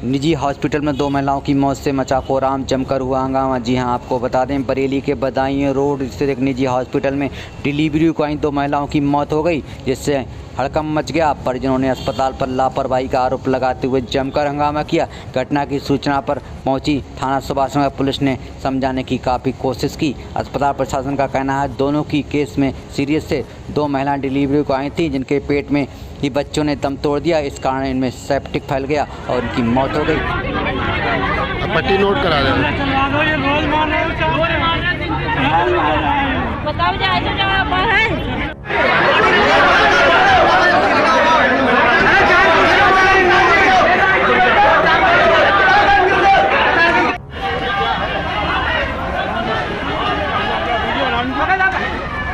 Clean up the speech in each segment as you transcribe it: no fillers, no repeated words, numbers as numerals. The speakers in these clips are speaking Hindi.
निजी हॉस्पिटल में 2 महिलाओं की मौत से मचा कोहराम, जमकर हुआ हंगामा। जी हां, आपको बता दें बरेली के बदायूं रोड स्थित एक निजी हॉस्पिटल में डिलीवरी को आई 2 महिलाओं की मौत हो गई, जिससे हड़कंप मच गया। परिजनों ने अस्पताल पर लापरवाही का आरोप लगाते हुए जमकर हंगामा किया। घटना की सूचना पर पहुंची थाना सुभाष नगर पुलिस ने समझाने की काफ़ी कोशिश की। अस्पताल प्रशासन का कहना है दोनों की केस में सीरियस थे। 2 महिलाएं डिलीवरी को आई थी, जिनके पेट में ही बच्चों ने दम तोड़ दिया। इस कारण इनमें सेप्टिक फैल गया और उनकी मौत हो गई। पट्टी नोट करा दो।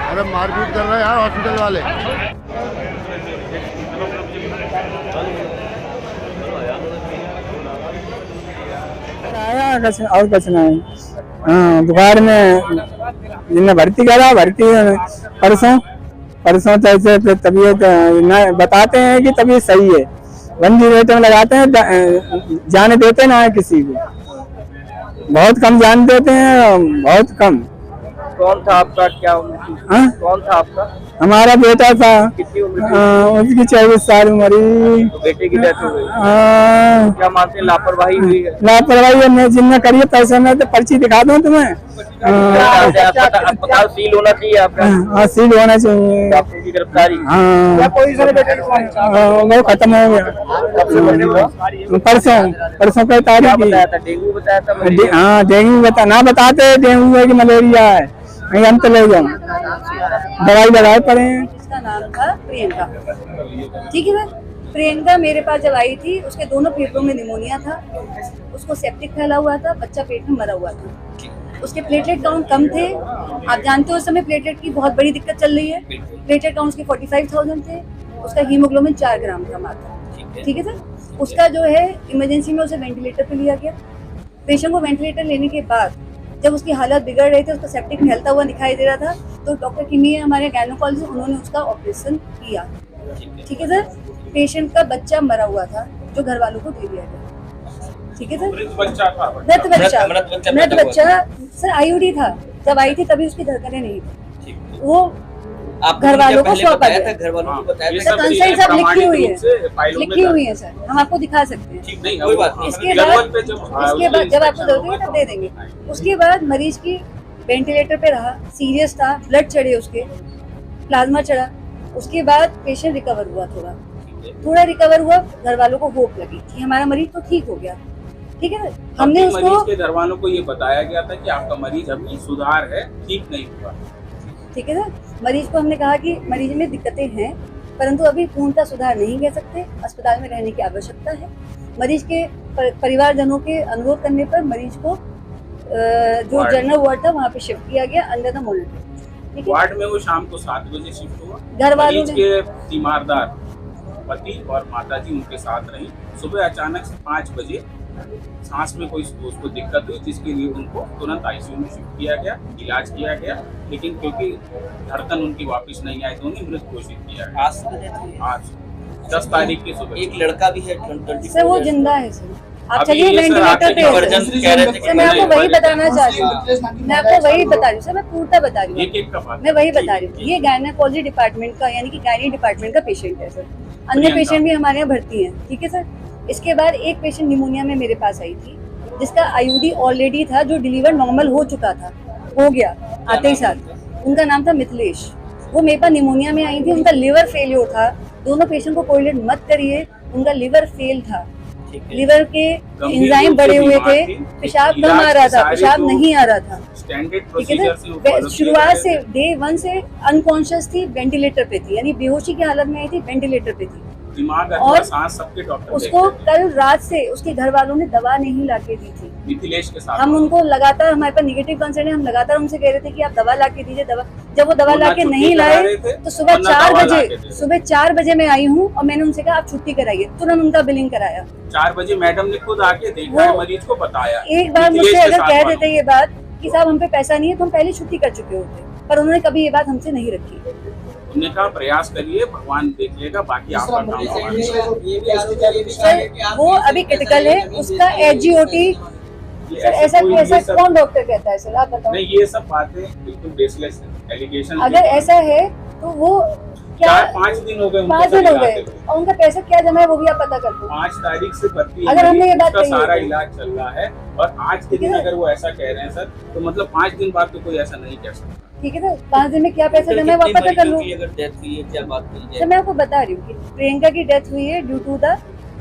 अरे मारपीट कर रहे हैं यार हॉस्पिटल वाले। और कुछ नहीं। हाँ, बुखार में जिनने भर्ती करा, भर्ती परसों तक तबीयत बताते हैं कि तबीयत सही है, वेंटिलेटर में लगाते हैं, जाने देते ना है किसी को, बहुत कम जान देते हैं, बहुत कम। कौन था आपका, क्या कौन था आपका? हमारा बेटा था। कितनी उम्र थी? उसकी 24 साल उम्र। तो बेटे की डेथ हो गई। क्या मानते हैं लापरवाही हुई है? लापरवाही जिनने करी है, पैसे में तो पर्ची दिखा दूं तुम्हें। अस्पताल सील होना चाहिए आपका। हाँ, सील होना चाहिए। डॉक्टर की गिरफ्तारी। हाँ, वो खत्म हो गया परसों का तारीख। बताया था डेंगू, बताया था। हाँ, डेंगू ना बताते, डेंगू है कि मलेरिया है, हम तो ले जाऊँ दवाई लगाए पड़े हैं। उसका नाम था प्रियंका, ठीक है ना। प्रियंका मेरे पास जब आई थी, उसके दोनों पेटों में निमोनिया था, उसको सेप्टिक फैला हुआ था, बच्चा पेट में मरा हुआ था। उसके प्लेटलेट काउंट कम थे। आप जानते हो उस समय प्लेटलेट की बहुत बड़ी दिक्कत चल रही है। प्लेटलेट काउंट उसके 45,000 थे। उसका हीमोग्लोबिन 4 ग्राम था मात्र, ठीक है सर। उसका जो है इमरजेंसी में उसे वेंटिलेटर पे लिया गया। पेशेंट को वेंटिलेटर लेने के बाद जब उसकी हालत बिगड़ रही थी, उसका सेप्टिक फैलता हुआ दिखाई दे रहा था, तो डॉक्टर किमी है हमारे गायनोकोलॉजिस्ट, उन्होंने उसका ऑपरेशन किया, ठीक है सर। पेशेंट का बच्चा मरा हुआ था, जो घर वालों को दे दिया गया, ठीक है सर। मृत बच्चा सर आईयूडी था। जब आई थी तभी उसकी धड़कनें नहीं थी, वो घर वालों को सौंपा गया। घर वालों को बताया सर कंसेंट सब लिखी हुई है सर, हम आपको दिखा सकते हैं। कोई बात नहीं। इसके बाद जब आपको जरूरत है तब दे देंगे। उसके बाद मरीज की वेंटिलेटर पे रहा, सीरियस था, ब्लड चढ़े, उसके प्लाज्मा चढ़ा। उसके बाद पेशेंट रिकवर हुआ, थोड़ा रिकवर हुआ। घर वालों को होप लगी कि हमारा मरीज तो ठीक हो गया, ठीक है। हमने उसको मरीज के घर वालों को ये बताया गया था कि आपका मरीज अभी सुधार है, ठीक नहीं हुआ, ठीक है ना। मरीज को हमने कहा कि मरीज में दिक्कतें हैं, परंतु अभी पूर्णतः सुधार नहीं कह सकते, अस्पताल में रहने की आवश्यकता है। मरीज के परिवारजनों के अनुरोध करने पर मरीज को जो जनरल वार्ड था वहाँ पे शिफ्ट किया गया, अंडर द मॉनिटर। वार्ड में वो शाम को 7 बजे शिफ्ट हुआ। घर वालों के तीमारदार पति और माताजी उनके साथ रही। सुबह अचानक से 5 बजे सांस में कोई उसको दिक्कत हुई, जिसके लिए उनको तुरंत आईसीयू में शिफ्ट किया गया, इलाज किया गया, लेकिन क्योंकि धड़कन उनकी वापस नहीं आई तो उन्हें मृत घोषित किया गया। आज 10 तारीख की सुबह। एक लड़का भी है सर, वो जिंदा है सर। आप चलिए वेंटिलेटर पे सर, मैं आपको वही बताना चाहती हूँ, मैं आपको वही बता रही हूँ सर, मैं पूर्णतः बता रही हूँ, मैं वही बता रही हूँ। ये गायनेकोलॉजी डिपार्टमेंट का यानी कि गायनी डिपार्टमेंट का पेशेंट है सर। अन्य पेशेंट भी हमारे यहाँ भर्ती हैं, ठीक है सर। इसके बाद एक पेशेंट निमोनिया में मेरे पास आई थी, जिसका आईयूडी ऑलरेडी था, जो डिलीवर नॉर्मल हो चुका था, हो गया आते ही साथ। उनका नाम था मिथिलेश। वो मेरे पास निमोनिया में आई थी, उनका लिवर फेलियर था। दोनों पेशेंट को कोरिलेट मत करिए, उनका लिवर फेल था, लिवर के एंजाइम बढ़े हुए थे, पेशाब कम आ रहा था, पेशाब नहीं आ रहा था, ठीक है ना। शुरुआत से डे 1 से अनकॉन्शियस थी, वेंटिलेटर पे थी, यानी बेहोशी की हालत में आई थी, वेंटिलेटर पे थी। और सांस सबके डॉक्टर उसको कल रात से उसके घर वालों ने दवा नहीं लाके दी थी मिथिलेश के साथ। हम उनको लगातार, हमारे पास निगेटिव कंसर्न है, हम लगातार उनसे कह रहे थे कि आप दवा लाके दीजिए, दवा। जब वो दवा लाके नहीं लाए तो सुबह 4 बजे मैं आई हूँ और मैंने उनसे कहा आप छुट्टी कराइए, तुरंत उनका बिलिंग कराया। 4 बजे मैडम ने खुद आके देखा, मरीज को बताया। एक बार मुझसे अगर कह देते ये बात कि साहब हम पे पैसा नहीं है, तो हम पहले छुट्टी कर चुके होते, पर उन्होंने कभी ये बात हमसे नहीं रखी। उन्होंने कहा प्रयास करिए, भगवान देख लेगा, बाकी आपका काम हमारा। सर वो अभी क्रिटिकल है, उसका एजीओटी सर ऐसा कौन डॉक्टर कहता है सर, आप बताओ। नहीं, ये सब बातें बिल्कुल बेसलेस है, एलिगेशन। अगर ऐसा है तो वो क्या 5 दिन हो गए, 5 दिन हो गए और उनका पैसा क्या जमा है वो भी आप पता कर दो। 5 तारीख से भर्ती अगर हमने ये बात उसका कही है सारा तो। इलाज चल रहा है, और आज के दिन अगर वो ऐसा कह रहे हैं सर, तो मतलब 5 दिन बाद तो कोई ऐसा नहीं कह सकता। ठीक है सर, 5 दिन में क्या पैसा जमा है वो आप पता कर लो। अगर डेथ हुई है क्या बात की सर मैं आपको बता रही हूँ कि प्रियंका की डेथ हुई है ड्यू टू द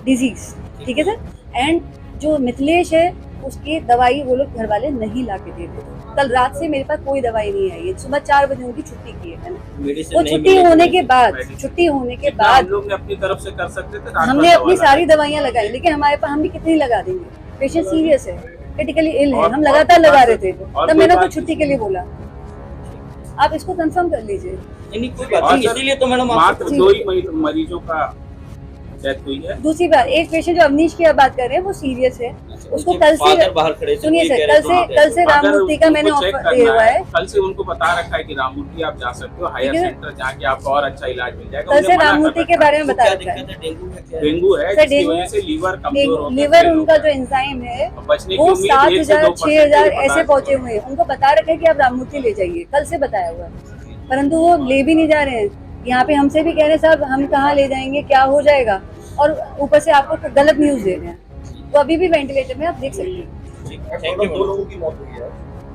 डिजीज, ठीक है सर। एंड जो मिथिलेश है उसकी दवाई वो लोग घर वाले नहीं ला के देते। कल रात से मेरे पास कोई दवाई नहीं आई है, सुबह 4 बजे उनकी छुट्टी की है मैंने। वो छुट्टी होने के बाद हम लोग ने अपनी तरफ से कर सकते थे, हमने अपनी सारी दवाइयाँ लगाई, लेकिन हमारे पास हम भी कितनी लगा देंगे। पेशेंट सीरियस है, क्रिटिकली इल है, हम लगातार लगा रहे थे, तब मैंने तो छुट्टी के लिए बोला। आप इसको कंफर्म कर लीजिए। इसीलिए तो मैडम मात्र 2 ही मरीजों का डेथ हुई है। दूसरी बात, एक पेशेंट जो अवनीश की आप बात कर रहे हैं वो सीरियस है, उसको कल से सुनिए सर, कल से राममूर्ति का मैंने ऑफर दिया हुआ है। कल से उनको बता रखा है कि राममूर्ति आप जा सकते हो, हायर सेंटर जाके आपको और अच्छा इलाज मिल जाएगा। कल से राममूर्ति के बारे में बता रखा है। डेंगू है, जिसकी वजह से लीवर कमजोर होता है। लीवर उनका जो एंजाइम है वो 7,000 6,000 ऐसे पहुंचे हुए हैं। उनको बता रखा है कि आप राममूर्ति ले जाइए, कल से बताया हुआ है, परंतु वो ले भी नहीं जा रहे हैं। यहाँ पे हमसे भी कह रहे हैं साहब हम कहाँ ले जाएंगे, क्या हो जाएगा, और ऊपर से आपको गलत न्यूज दे रहे हैं। तो अभी भी वेंटिलेटर में आप देख सकते हैं। 2 लोगों की मौत हुई है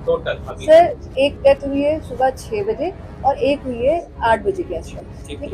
टोटल अभी। सर एक डेथ हुई है सुबह 6 बजे और एक हुई है 8 बजे के आसपास। ठीक है।